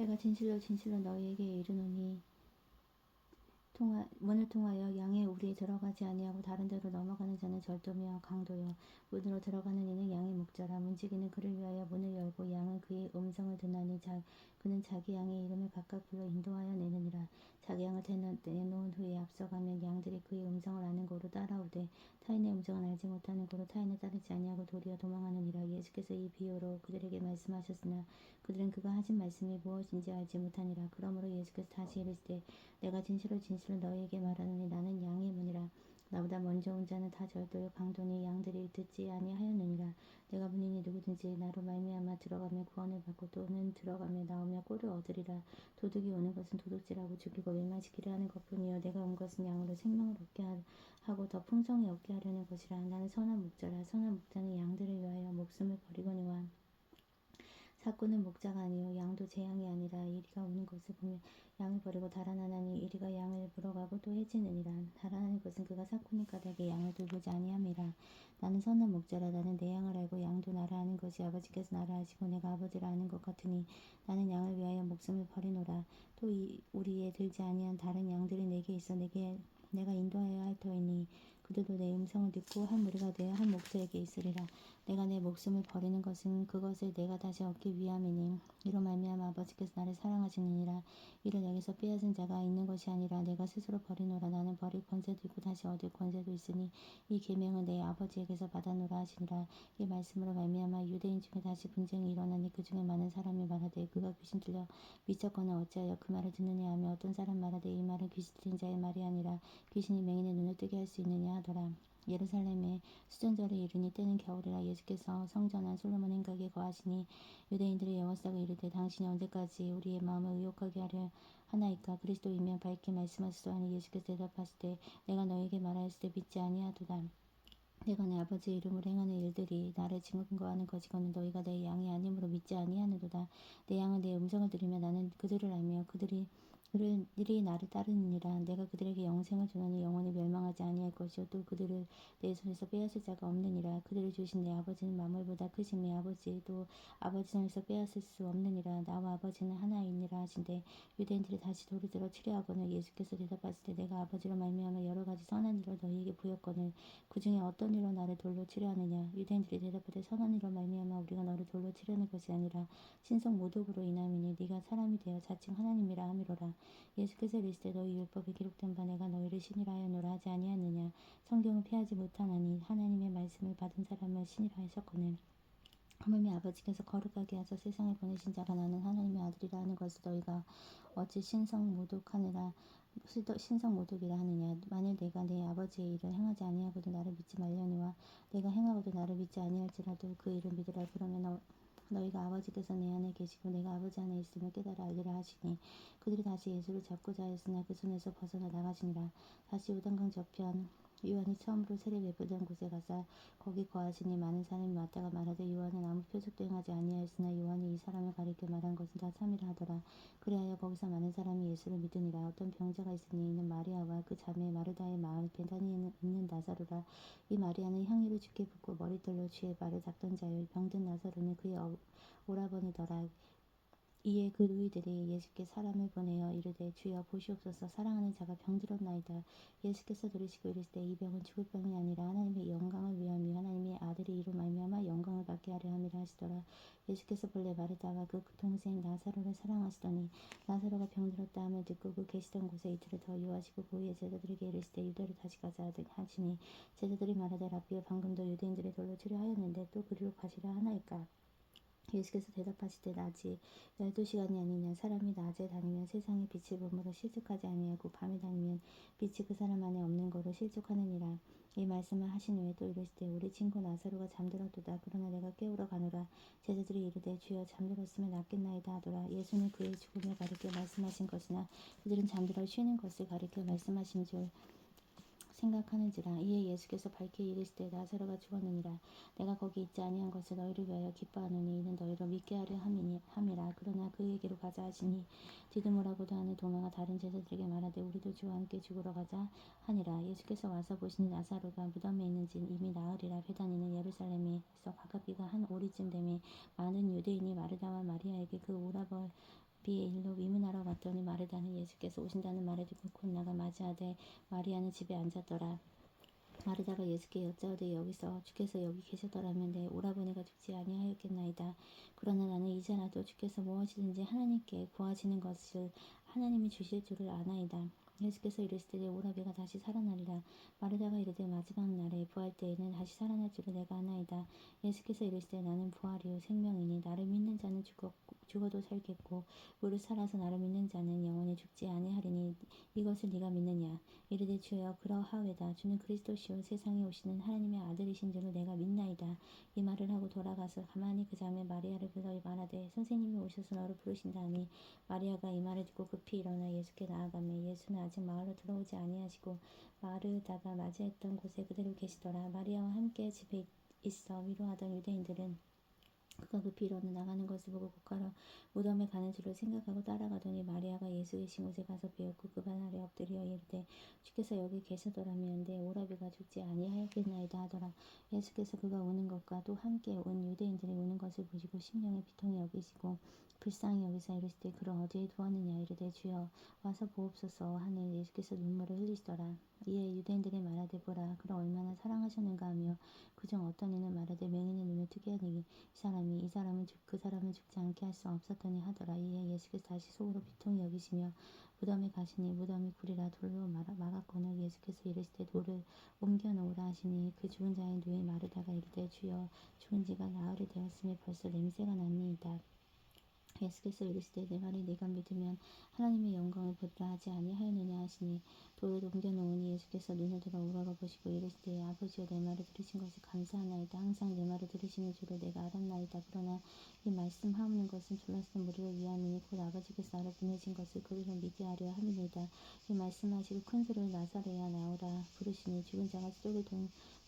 내가 진실로 진실로 너희에게 이르노니 문을 통하여 양의 우리에 들어가지 아니하고 다른 데로 넘어가는 자는 절도며 강도요 문으로 들어가는 이는 양의 목자라. 문지기는 그를 위하여 문을 열고 양은 그의 음성을 듣나니 그는 자기 양의 이름을 각각 불러 인도하여 내느니라. 자기 양을 내놓은 후에 앞서가면 양들이 그의 음성을 아는 고로 따라오되 타인의 음성은 알지 못하는 고로 타인을 따르지 아니하고 도리어 도망하느니라. 예수께서 이 비유로 그들에게 말씀하셨으나 그들은 그가 하신 말씀이 무엇인지 알지 못하니라. 그러므로 예수께서 다시 이르시되 내가 진실로 진실로 너희에게 말하노니 나는 양의 문이라. 나보다 먼저 온 자는 다 절도요 강도니 양들이 듣지 아니하였느니라. 내가 문이니 누구든지 나로 말미암아 들어가며 구원을 받고 또는 들어가며 나오며 꼴을 얻으리라. 도둑이 오는 것은 도둑질하고 죽이고 멸망시키려 하는 것뿐이요 내가 온 것은 양으로 생명을 얻게 하고 더 풍성히 얻게 하려는 것이라. 나는 선한 목자라. 선한 목자는 양들을 위하여 목숨을 버리거니와 사꾼은 목자가 아니요 양도 제 양이 아니라. 이리가 우는 것을 보며 양을 버리고 달아나나니 이리가 양을 물어가고 또 해치느니라. 달아나는 것은 그가 사꾼인 까닭에 양을 돌보지 아니함이라. 나는 선한 목자라. 나는 내 양을 알고 양도 나를 아는 것이 아버지께서 나를 아시고 내가 아버지를 아는 것 같으니 나는 양을 위하여 목숨을 버리노라. 또 우리에 들지 아니한 다른 양들이 내게 있어 내가 인도하여야 할 터이니 그들도 내 음성을 듣고 한 무리가 되어 한 목자에게 있으리라. 내가 내 목숨을 버리는 것은 그것을 내가 다시 얻기 위함이니 이로 말미암아 아버지께서 나를 사랑하시느니라. 이를 내게서 빼앗은 자가 있는 것이 아니라 내가 스스로 버리노라. 나는 버릴 권세도 있고 다시 얻을 권세도 있으니 이 계명을 내 아버지에게서 받아노라 하시니라. 이 말씀으로 말미암아 유대인 중에 다시 분쟁이 일어나니 그 중에 많은 사람이 말하되 그가 귀신 들려 미쳤거나 어찌하여 그 말을 듣느냐 하며 어떤 사람 말하되 이 말은 귀신 들린 자의 말이 아니라 귀신이 맹인의 눈을 뜨게 할 수 있느냐 하더라. 예루살렘에 수전절에 이르니 때는 겨울이라. 예수께서 성전 안 솔로몬 행각에 거하시니 유대인들이 여호와사가 이르되 당신이 언제까지 우리의 마음을 의혹하게 하려 하나이까. 그리스도이면 밝게 말씀하시소 하니 예수께서 대답하시되 내가 너에게 말하였을 때 믿지 아니하도다. 내가 내 아버지의 이름으로 행하는 일들이 나를 증거하는 것이거늘 너희가 내 양이 아니므로 믿지 아니하느도다. 내 양은 내 음성을 들으며 나는 그들을 알며 그들이 나를 따르느니라. 내가 그들에게 영생을 주노니 영원히 멸망하지 아니할 것이요 또 그들을 내 손에서 빼앗을 자가 없느니라. 그들을 주신 내 아버지는 만물보다 크신 내 아버지 또 아버지 손에서 빼앗을 수 없느니라. 나와 아버지는 하나이니라 하신대 유대인들이 다시 돌을 들어 치려하거늘 예수께서 대답하시되 내가 아버지로 말미암아 여러 가지 선한 일을 너희에게 보였거늘 그 중에 어떤 일로 나를 돌로 치려하느냐. 유대인들이 대답하되 선한 일로 말미암아 우리가 너를 돌로 치려는 것이 아니라 신성 모독으로 인함이니 네가 사람이 되어 자칭 하나님이라 함이로라. 예수께서 이르시되 너희 율법에 기록된 바 내가 너희를 신이라 하였노라 하지 아니하느냐. 성경을 피하지 못하나니 하나님의 말씀을 받은 사람을 신이라 하셨거늘 하물며 아버지께서 거룩하게 하사 세상에 보내신 자가 나는 하나님의 아들이라 하는 것을 너희가 어찌 신성 모독이라 하느냐. 만일 내가 내 아버지의 일을 행하지 아니하고도 나를 믿지 말려니와 내가 행하고도 나를 믿지 아니할지라도 그 일을 믿으라. 그러면 너희가 아버지께서 내 안에 계시고 내가 아버지 안에 있음을 깨달아 알리라 하시니 그들이 다시 예수를 잡고자 하였으나 그 손에서 벗어나 나가시니라. 다시 요단강 저편 요한이 처음으로 세례 베푸던 곳에 가서 거기 거하시니 많은 사람이 왔다가 말하되 요한은 아무 표적도 행하지 아니하였으나 요한이 이 사람을 가리켜 말한 것은 다 참이라 하더라. 그리하여 거기서 많은 사람이 예수를 믿으니라. 어떤 병자가 있으니 이는 마리아와 그 자매 마르다의 마을 베다니에 있는 나사로라. 이 마리아는 향유를 주께 붓고 머릿돌로 쥐의 발을 닦던 자요 병든 나사로는 그의 오라버니더라. 이에 그 누이들이 예수께 사람을 보내어 이르되 주여 보시옵소서 사랑하는 자가 병들었나이다. 예수께서 들으시고 이르시되 이 병은 죽을 병이 아니라 하나님의 영광을 위함이요 하나님의 아들이 이로 말미암아 영광을 받게 하려 함이라 하시더라. 예수께서 본래 마르다와 그 동생 나사로를 사랑하시더니 나사로가 병들었다 함을 듣고 그 계시던 곳에 이틀을 더 유하시고 고이의 제자들에게 이르시되 유대로 다시 가자 하시니 제자들이 말하되 라비여 방금도 유대인들이 돌로 치려 하였는데 또 그리로 가시려 하나이까. 예수께서 대답하시되 낮이 12시간이 아니냐. 사람이 낮에 다니면 세상의 빛을 보므로 실족하지 아니하고 밤에 다니면 빛이 그 사람 안에 없는 거로 실족하느니라. 이 말씀을 하신 후에 또 이르시되 우리 친구 나사로가 잠들었도다. 그러나 내가 깨우러 가노라. 제자들이 이르되 주여 잠들었으면 낫겠나이다 하더라. 예수는 그의 죽음을 가리켜 말씀하신 것이나 그들은 잠들어 쉬는 것을 가리켜 말씀하신 줄 생각하는지라. 이에 예수께서 밝게 이르시되 나사로가 죽었느니라. 내가 거기 있지 아니한 것을 너희를 위하여 기뻐하노니 이는 너희로 믿게 하려 함이라. 그러나 그에게로 가자 하시니 디드모라고도 하는 도마가 다른 제자들에게 말하되 우리도 주와 함께 죽으러 가자 하니라. 예수께서 와서 보시니 나사로가 무덤에 있는지는 이미 나흘이라. 베다니는 예루살렘에서 가깝기가 한 오리쯤 되매 많은 유대인이 마르다와 마리아에게 그 비의 일로 위문하러 갔더니 마르다는 예수께서 오신다는 말을 듣고 곧 나가 맞이하되 마리아는 집에 앉았더라. 마르다가 예수께 여짜오되 여기서 주께서 여기 계셨더라면 내 오라버니가 죽지 아니하였겠나이다. 그러나 나는 이제라도 주께서 무엇이든지 하나님께 구하시는 것을 하나님이 주실 줄을 아나이다. 예수께서 이르시되 내 오라비가 다시 살아나리라. 마르다가 이르되 마지막 날에 부활 때에는 다시 살아날 줄을 내가 아나이다. 예수께서 이르시되 나는 부활이요 생명이니 나를 믿는 자는 죽어도 살겠고 무릇 살아서 나를 믿는 자는 영원히 죽지 아니하리니 이것을 네가 믿느냐. 이르되 주여 그러하외다. 주는 그리스도시요 세상에 오시는 하나님의 아들이신 줄을 내가 믿나이다. 이 말을 하고 돌아가서 가만히 그 자매 마리아를 불러 말하되 선생님이 오셔서 너를 부르신다 하니 마리아가 이 말을 듣고 급히 일어나 예수께 나아가매 예수는 아직 마을로 들어오지 아니하시고 마르다가 맞이했던 곳에 그대로 계시더라. 마리아와 함께 집에 있어 위로하던 유대인들은 그가 급히 일어나 나가는 것을 보고 곧가로 무덤에 가는 줄을 생각하고 따라가더니 마리아가 예수 계신 곳에 가서 배웠고 그 발 아래 엎드려 이르되 주께서 여기 계시더라면 내 오라비가 죽지 아니하였겠나이다 하더라. 예수께서 그가 우는 것과 또 함께 온 유대인들이 우는 것을 보시고 심령에 비통히 여기시고 불쌍히 여기사 이르시되 그를 어디에 두었느냐. 이르되 주여 와서 보옵소서 하니 예수께서 눈물을 흘리시더라. 이에 유대인들이 말하되 보라 그를 얼마나 사랑하셨는가 하며 그중 어떤 이는 말하되 맹인의 눈을 뜨게 하니 이 사람은 그 사람을 죽지 않게 할 수 없었더니 하더라. 이에 예수께서 다시 속으로 비통히 여기시며 무덤에 가시니 무덤이 굴이라 돌로 막았거늘 예수께서 이르시되 돌을 옮겨 놓으라 하시니 그 죽은 자의 누에 마르다가 이르되 주여 죽은 지가 나흘이 되었으니 벌써 냄새가 나니이다. 예수께서 이르시되 내 말을 네가 믿으면 하나님의 영광을 보리라 하지 아니하였느냐 하시니 돌을 옮겨놓으니 예수께서 눈을 들어 우러러보시고 이르시되 아버지여 내 말을 들으신 것을 감사하나이다. 항상 내 말을 들으시는 줄을 내가 알았나이다. 그러나 이 말씀하옵는 것은 둘러싼 무리를 위함이니 곧 아버지께서 나를 보내신 것을 그들을 믿게 하려 함이니이다. 이 말씀하시고 큰 소리로 나사로야 나오라 부르시니 죽은 자가 쪽을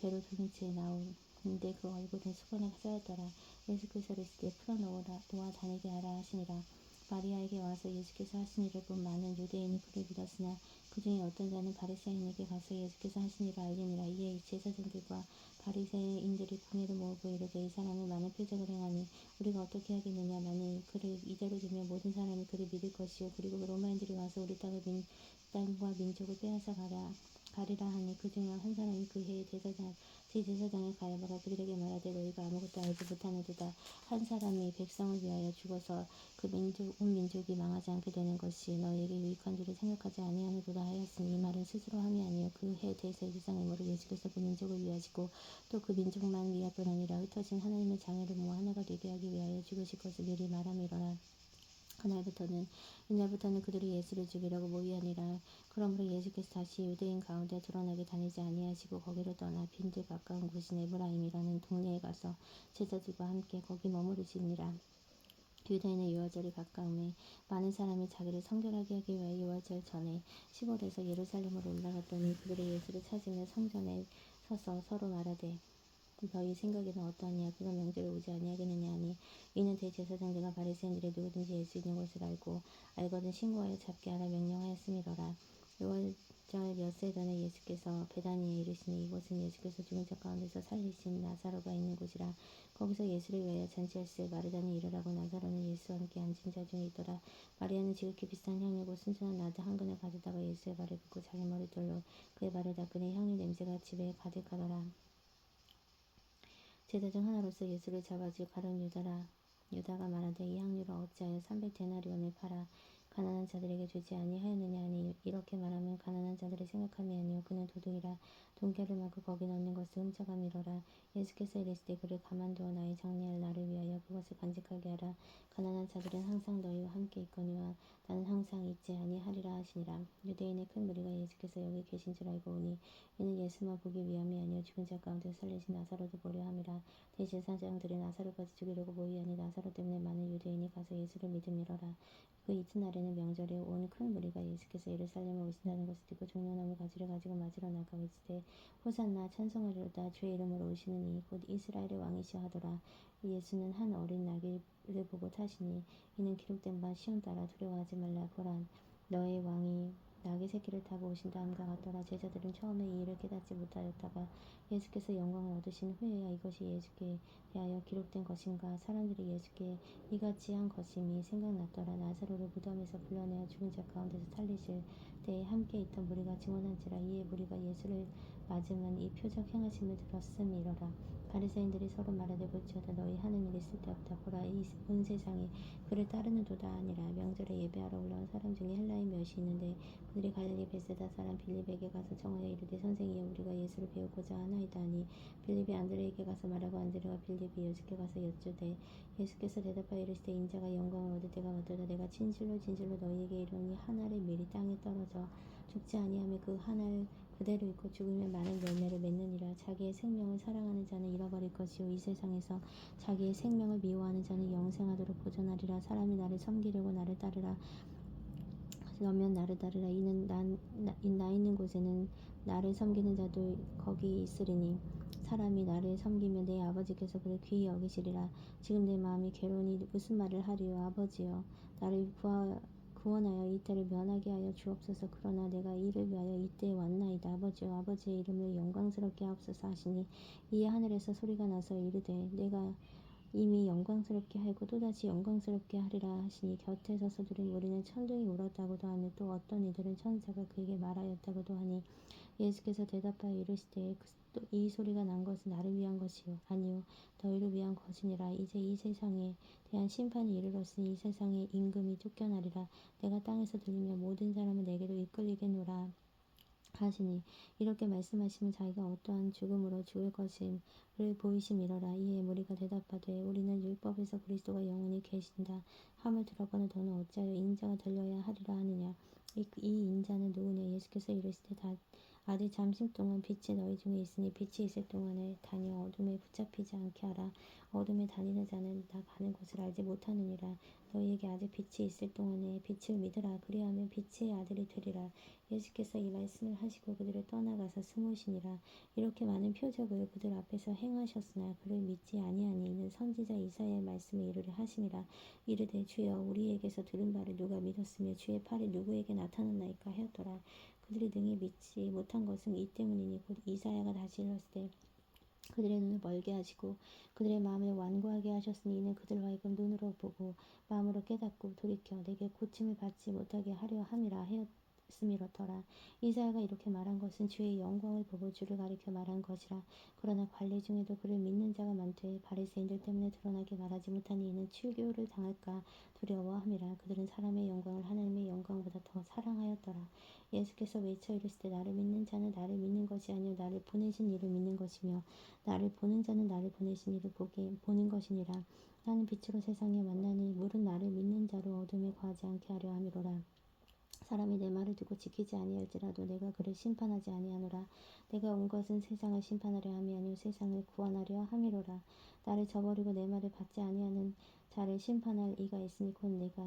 배로 돌린 채 나오는데 그 얼굴은 수건에 쌓였더라. 예수께서 이르시되 풀어 놓아 다니게 하라 하시니라. 마리아에게 와서 예수께서 하신 일을 본 많은 유대인이 그를 믿었으나 그 중에 어떤 자는 바리새인에게 가서 예수께서 하신 일을 알리니라. 이에 제사장들과 바리새인들이 공회를 모으고 이르되 이 사람은 많은 표적을 행하니 우리가 어떻게 하겠느냐. 만일 그를 이대로 두면 모든 사람이 그를 믿을 것이요 그리고 로마인들이 와서 우리 땅과 민족을 빼앗아 가리라 하니 그 중에 한 사람이 그 해에 제사장의 가야바가 그들에게 말하되 너희가 아무것도 알지 못하는도다. 한 사람이 백성을 위하여 죽어서 온 민족이 망하지 않게 되는 것이 너희에게 유익한 줄을 생각하지 아니하는도다 하였으니 이 말은 스스로 함이 아니요 그 해에 대해서의 주장이므로 예수께서 그 민족을 위하시고 또 그 민족만 위할 뿐 아니라 흩어진 하나님의 자녀를 모아 하나가 되게 하기 위하여 죽으실 것을 미리 말함이로라. 이날부터는 그들이 예수를 죽이려고 모이하니라. 그러므로 예수께서 다시 유대인 가운데 드러나게 다니지 아니하시고 거기를 떠나 빈들 가까운 곳인 에브라임이라는 동네에 가서 제자들과 함께 거기 머무르시니라. 유대인의 유월절이 가까움에 많은 사람이 자기를 성결하게 하기 위하여 유월절 전에 시골에서 예루살렘으로 올라갔더니 그들이 예수를 찾으며 성전에 서서 서로 말하되 너희 생각에는 어떠하냐. 그가 명절에 오지 아니하겠느냐 하니 이는 대제사장들과 바리새인들이 누구든지 예수 있는 것을 알거든 신고하여 잡게 하라 명령하였음이로라. 유월절 엿새 전에 예수께서 베다니에 이르시니 이곳은 예수께서 죽은 자 가운데서 살리신 나사로가 있는 곳이라. 거기서 예수를 위하여 잔치할세 마르다는 일을 하고 나사로는 예수와 함께 앉은 자 중에 있더라. 마리아는 지극히 비싼 향유고 순수한 나드 한 근을 가져다가 예수의 발을 긋고 자기 머릿돌로 그의 발을 닦으니 향유 냄새가 집에 가득하더라. 제자 중 하나로서 예수를 잡아줄 가룟 유다가 말하되 이 향유를 어찌하여 300데나리온에 팔아 가난한 자들에게 주지 아니하였느냐 하니 이렇게 말하면 가난한 자들의 생각함이 아니요 그는 도둑이라 돈결을 막고 거기 넣는 것을 훔쳐감이로라. 예수께서 이르시되 그를 가만두어 나의 장래할 날을 위하여 그것을 간직하게 하라. 가난한 자들은 항상 너희와 함께 있거니와 나는 항상 있지 아니하리라 하시니라. 유대인의 큰 무리가 예수께서 여기 계신 줄 알고 오니 이는 예수만 보기 위함이 아니요 죽은 자 가운데 살리신 나사로도 보려 함이라. 대제사장들이 나사로까지 죽이려고 모이하니 나사로 때문에 많은 유대인이 가서 예수를 믿음이로라. 그 이튿날에는 명절에 온 큰 무리가 예수께서 예루살렘에 오신다는 것을 듣고 종려나무 가지를 가지고 맞으러 나가 외치되 호산나 찬송하리로다. 주의 이름으로 오시는 이 곧 이스라엘의 왕이시여 하더라. 예수는 한 어린 나귀를 보고 타시니 이는 기록된 바 시온 따라 두려워하지 말라. 보라 너의 왕이 낙의 새끼를 타고 오신다 함과 같더라. 제자들은 처음에 이 일을 깨닫지 못하였다가 예수께서 영광을 얻으신 후에야 이것이 예수께 대하여 기록된 것인가 사람들이 예수께 이같이 한 것임이 생각났더라. 나사로를 무덤에서 불러내어 죽은 자 가운데서 살리실 때에 함께 있던 무리가 증언한지라. 이에 무리가 예수를 맞음은 이 표적 행하심을 들었음이러라. 바리새인들이 서로 말하되 볼지어다 너희 하는 일이 쓸데없다. 보라 이 온 세상이 그를 따르는도다 아니라. 명절에 예배하러 올라온 사람 중에 헬라인 몇이 있는데 그들이 갈릴리 베세다 사람 빌립에게 가서 청하여 이르되 선생이여 우리가 예수를 배우고자 하나이다 하니 빌립이 안드레에게 가서 말하고 안드레와 빌립이 예수께 가서 여쭈되 예수께서 대답하여 이르시되 인자가 영광을 얻을 때가 왔도다. 내가 진실로 진실로 너희에게 이르노니 한 알의 밀이 땅에 떨어져 죽지 아니하며 그 한 알 그대로 있고 죽으면 많은 열매를 맺느니라. 자기의 생명을 사랑하는 자는 잃어버릴 것이요 이 세상에서 자기의 생명을 미워하는 자는 영생하도록 보존하리라. 사람이 나를 섬기려고 나를 따르라 너면 나를 따르라. 이는 나 있는 곳에는 나를 섬기는 자도 거기 있으리니 사람이 나를 섬기면 내 아버지께서 그를 귀히 여기시리라. 지금 내 마음이 괴로우니 무슨 말을 하리요. 아버지여 나를 구원하여 이 때를 면하게 하여 주옵소서. 그러나 내가 이를 위하여 이때에 왔나이다. 아버지여 아버지의 이름을 영광스럽게 하옵소서 하시니 이에 하늘에서 소리가 나서 이르되 내가 이미 영광스럽게 하고 또다시 영광스럽게 하리라 하시니 곁에 서서 들은 무리는 천둥이 울었다고도 하며 또 어떤 이들은 천사가 그에게 말하였다고도 하니 예수께서 대답하여 이르시되 이 소리가 난 것은 나를 위한 것이요 아니요 너희를 위한 것이니라. 이제 이 세상에 대한 심판이 이르렀으니 이 세상의 임금이 쫓겨나리라. 내가 땅에서 들리면 모든 사람은 내게로 이끌리겠노라 하시니 이렇게 말씀하시면 자기가 어떠한 죽음으로 죽을 것임을 보이심이러라. 이에 무리가 대답하되 우리는 율법에서 그리스도가 영원히 계신다 함을 들었거늘 너는 어찌하여 인자가 들려야 하리라 하느냐. 이 인자는 누구냐. 예수께서 이르시되 아직 잠시 동안 빛이 너희 중에 있으니 빛이 있을 동안에 다녀 어둠에 붙잡히지 않게 하라. 어둠에 다니는 자는 나 가는 곳을 알지 못하느니라. 너희에게 아직 빛이 있을 동안에 빛을 믿으라. 그리하면 빛의 아들이 되리라. 예수께서 이 말씀을 하시고 그들을 떠나가서 스무시니라. 이렇게 많은 표적을 그들 앞에서 행하셨으나 그를 믿지 아니하니 이는 선지자 이사야의 말씀을 이루려 하심이라. 이르되 주여 우리에게서 들은 바를 누가 믿었으며 주의 팔이 누구에게 나타났나이까 하였더라. 그들이 능히 믿지 못한 것은 이 때문이니 곧 이사야가 다시 이르렀을 때 그들의 눈을 멀게 하시고 그들의 마음을 완고하게 하셨으니 이는 그들로 하여금 눈으로 보고 마음으로 깨닫고 돌이켜 내게 고침을 받지 못하게 하려 함이라 하였음이로더라. 이사야가 이렇게 말한 것은 주의 영광을 보고 주를 가리켜 말한 것이라. 그러나 관리 중에도 그를 믿는 자가 많되 바리새인들 때문에 드러나게 말하지 못하니 이는 출교를 당할까 두려워함이라. 그들은 사람의 영광을 하나님의 영광보다 더 사랑하였더라. 예수께서 외쳐 이르시되 나를 믿는 자는 나를 믿는 것이 아니요 나를 보내신 이를 믿는 것이며 나를 보는 자는 나를 보내신 이를 보는 것이니라. 나는 빛으로 세상에 왔나니 물은 나를 믿는 자로 어둠에 거하지 않게 하려 함이로라. 사람이 내 말을 듣고 지키지 아니할지라도 내가 그를 심판하지 아니하노라. 내가 온 것은 세상을 심판하려 함이 아니요 세상을 구원하려 함이로라. 나를 저버리고 내 말을 받지 아니하는 자를 심판할 이가 있으니 곧 내가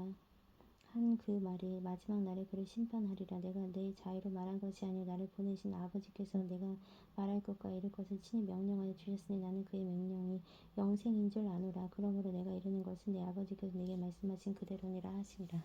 한 그 말이 마지막 날에 그를 심판하리라. 내가 내 자유로 말한 것이 아니요 나를 보내신 아버지께서 내가 말할 것과 이룰 것을 친히 명령하여 주셨으니 나는 그의 명령이 영생인 줄 아노라. 그러므로 내가 이르는 것은 내 아버지께서 내게 말씀하신 그대로니라 하시니라.